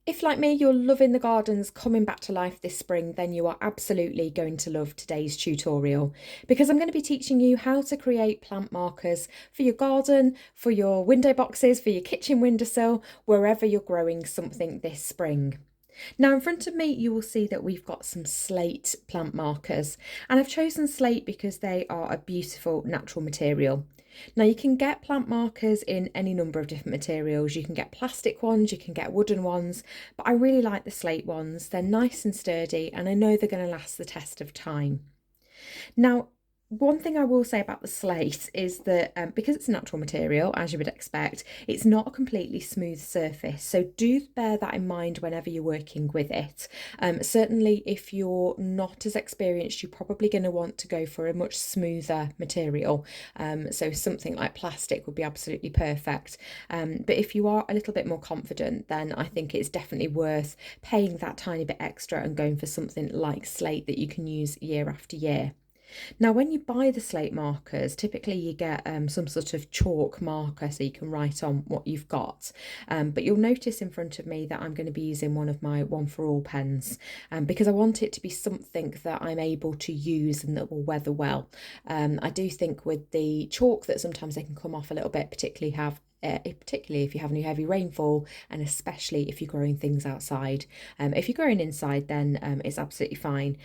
If, like me, you're loving the gardens coming back to life this spring, then you are absolutely going to love today's tutorial because I'm going to be teaching you how to create plant markers for your garden, for your window boxes, for your kitchen windowsill, wherever you're growing something this spring. Now in front of me you will see that we've got some slate plant markers, and I've chosen slate because they are a beautiful natural material. Now you can get plant markers in any number of different materials. You can get plastic ones, you can get wooden ones, but I really like the slate ones. They're nice and sturdy and I know they're going to last the test of time. Now, one thing I will say about the slate is that because it's a natural material, as you would expect, it's not a completely smooth surface. So do bear that in mind whenever you're working with it. Certainly, if you're not as experienced, you're probably going to want to go for a much smoother material. So something like plastic would be absolutely perfect. But if you are a little bit more confident, then I think it's definitely worth paying that tiny bit extra and going for something like slate that you can use year after year. Now, when you buy the slate markers, typically you get some sort of chalk marker so you can write on what you've got. But you'll notice in front of me that I'm going to be using one of my One4All pens because I want it to be something that I'm able to use and that will weather well. I do think with the chalk that sometimes they can come off a little bit, particularly if you have any heavy rainfall and especially if you're growing things outside. If you're growing inside, then it's absolutely fine.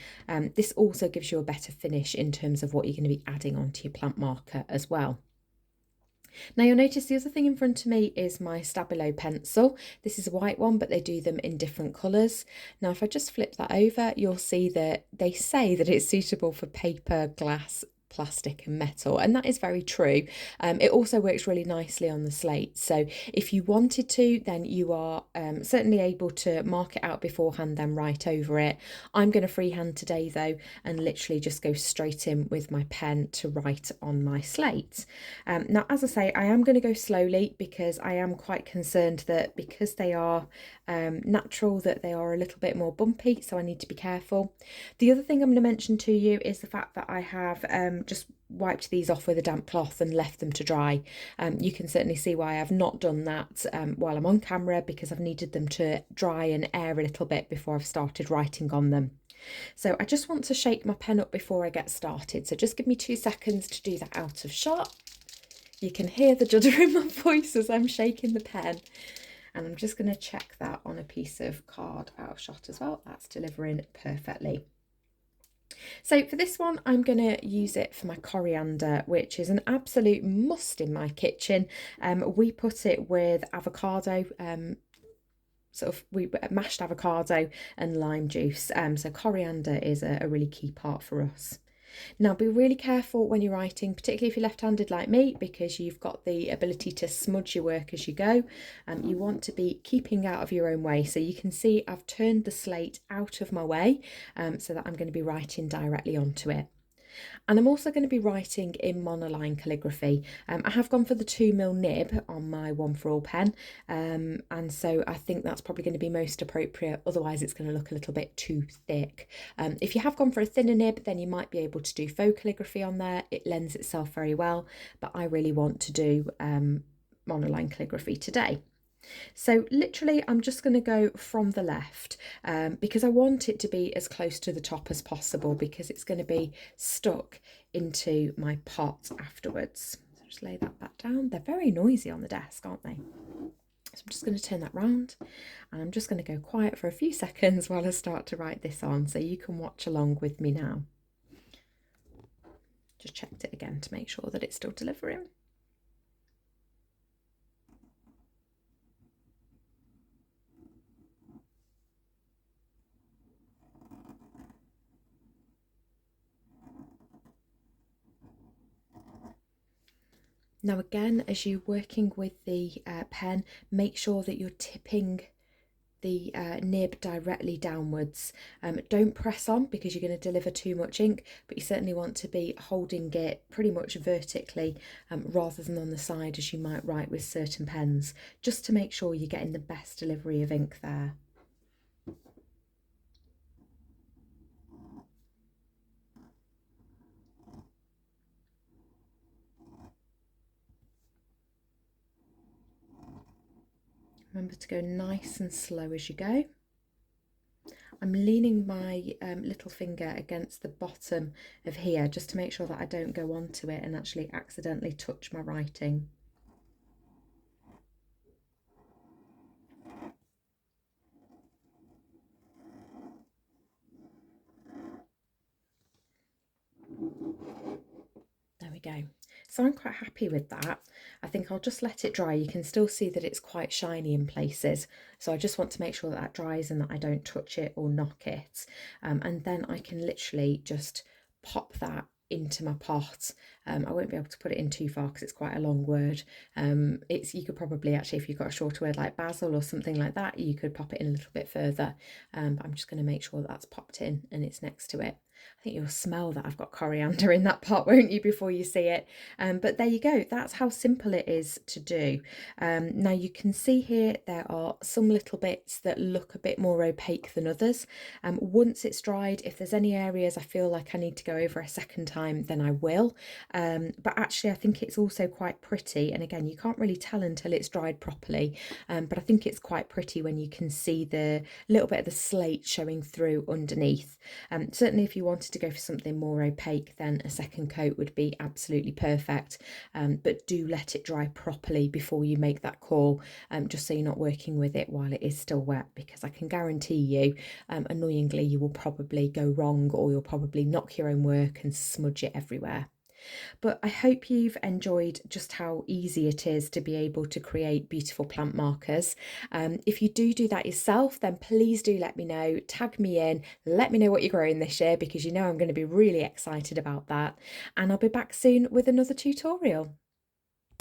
This also gives you a better finish in terms of what you're going to be adding onto your plant marker as well. Now you'll notice the other thing in front of me is my Stabilo pencil. This is a white one, but they do them in different colours. Now if I just flip that over, you'll see that they say that it's suitable for paper, glass, plastic and metal, and that is very true. It also works really nicely on the slate, so if you wanted to, then you are certainly able to mark it out beforehand, then write over it. I'm going to freehand today though and literally just go straight in with my pen to write on my slate. Now as I say, I am going to go slowly because I am quite concerned that because they are natural, that they are a little bit more bumpy, so I need to be careful. The other thing I'm going to mention to you is the fact that I have just wiped these off with a damp cloth and left them to dry. You can certainly see why I've not done that while I'm on camera, because I've needed them to dry and air a little bit before I've started writing on them. So I just want to shake my pen up before I get started, so just give me 2 seconds to do that out of shot. You can hear the judder in my voice as I'm shaking the pen. And I'm just going to check that on a piece of card out of shot as well. That's delivering perfectly. So for this one, I'm going to use it for my coriander, which is an absolute must in my kitchen. We put it with avocado, we mashed avocado and lime juice. So coriander is a really key part for us. Now be really careful when you're writing, particularly if you're left-handed like me, because you've got the ability to smudge your work as you go. You want to be keeping out of your own way. So you can see I've turned the slate out of my way so that I'm going to be writing directly onto it. And I'm also going to be writing in monoline calligraphy. I have gone for the 2mm nib on my One4All pen, and so I think that's probably going to be most appropriate, otherwise it's going to look a little bit too thick. If you have gone for a thinner nib, then you might be able to do faux calligraphy on there. It lends itself very well, but I really want to do monoline calligraphy today. So literally I'm just going to go from the left because I want it to be as close to the top as possible, because it's going to be stuck into my pot afterwards. So just lay that back down. They're very noisy on the desk, aren't they? So I'm just going to turn that round and I'm just going to go quiet for a few seconds while I start to write this on, so you can watch along with me now. Just checked it again to make sure that it's still delivering. Now again, as you're working with the pen, make sure that you're tipping the nib directly downwards. Don't press on because you're going to deliver too much ink, but you certainly want to be holding it pretty much vertically rather than on the side as you might write with certain pens, just to make sure you're getting the best delivery of ink there. Remember to go nice and slow as you go. I'm leaning my little finger against the bottom of here just to make sure that I don't go onto it and actually accidentally touch my writing. There we go. So I'm quite happy with that. I think I'll just let it dry. You can still see that it's quite shiny in places. So I just want to make sure that that dries and that I don't touch it or knock it. And then I can literally just pop that into my pot. I won't be able to put it in too far because it's quite a long word. You could probably actually, if you've got a shorter word like basil or something like that, you could pop it in a little bit further. But I'm just going to make sure that that's popped in and it's next to it. I think you'll smell that I've got coriander in that pot, won't you, before you see it? But there you go. That's how simple it is to do. Now you can see here there are some little bits that look a bit more opaque than others. Once it's dried, if there's any areas I feel like I need to go over a second time, then I will. But actually I think it's also quite pretty. And again, you can't really tell until it's dried properly. But I think it's quite pretty when you can see the little bit of the slate showing through underneath. Certainly if you wanted to go for something more opaque, then a second coat would be absolutely perfect. But do let it dry properly before you make that call, just so you're not working with it while it is still wet, because I can guarantee you, annoyingly, you will probably go wrong, or you'll probably knock your own work and smudge it everywhere. But I hope you've enjoyed just how easy it is to be able to create beautiful plant markers. If you do that yourself, then please do let me know, tag me in, let me know what you're growing this year, because you know I'm going to be really excited about that. And I'll be back soon with another tutorial.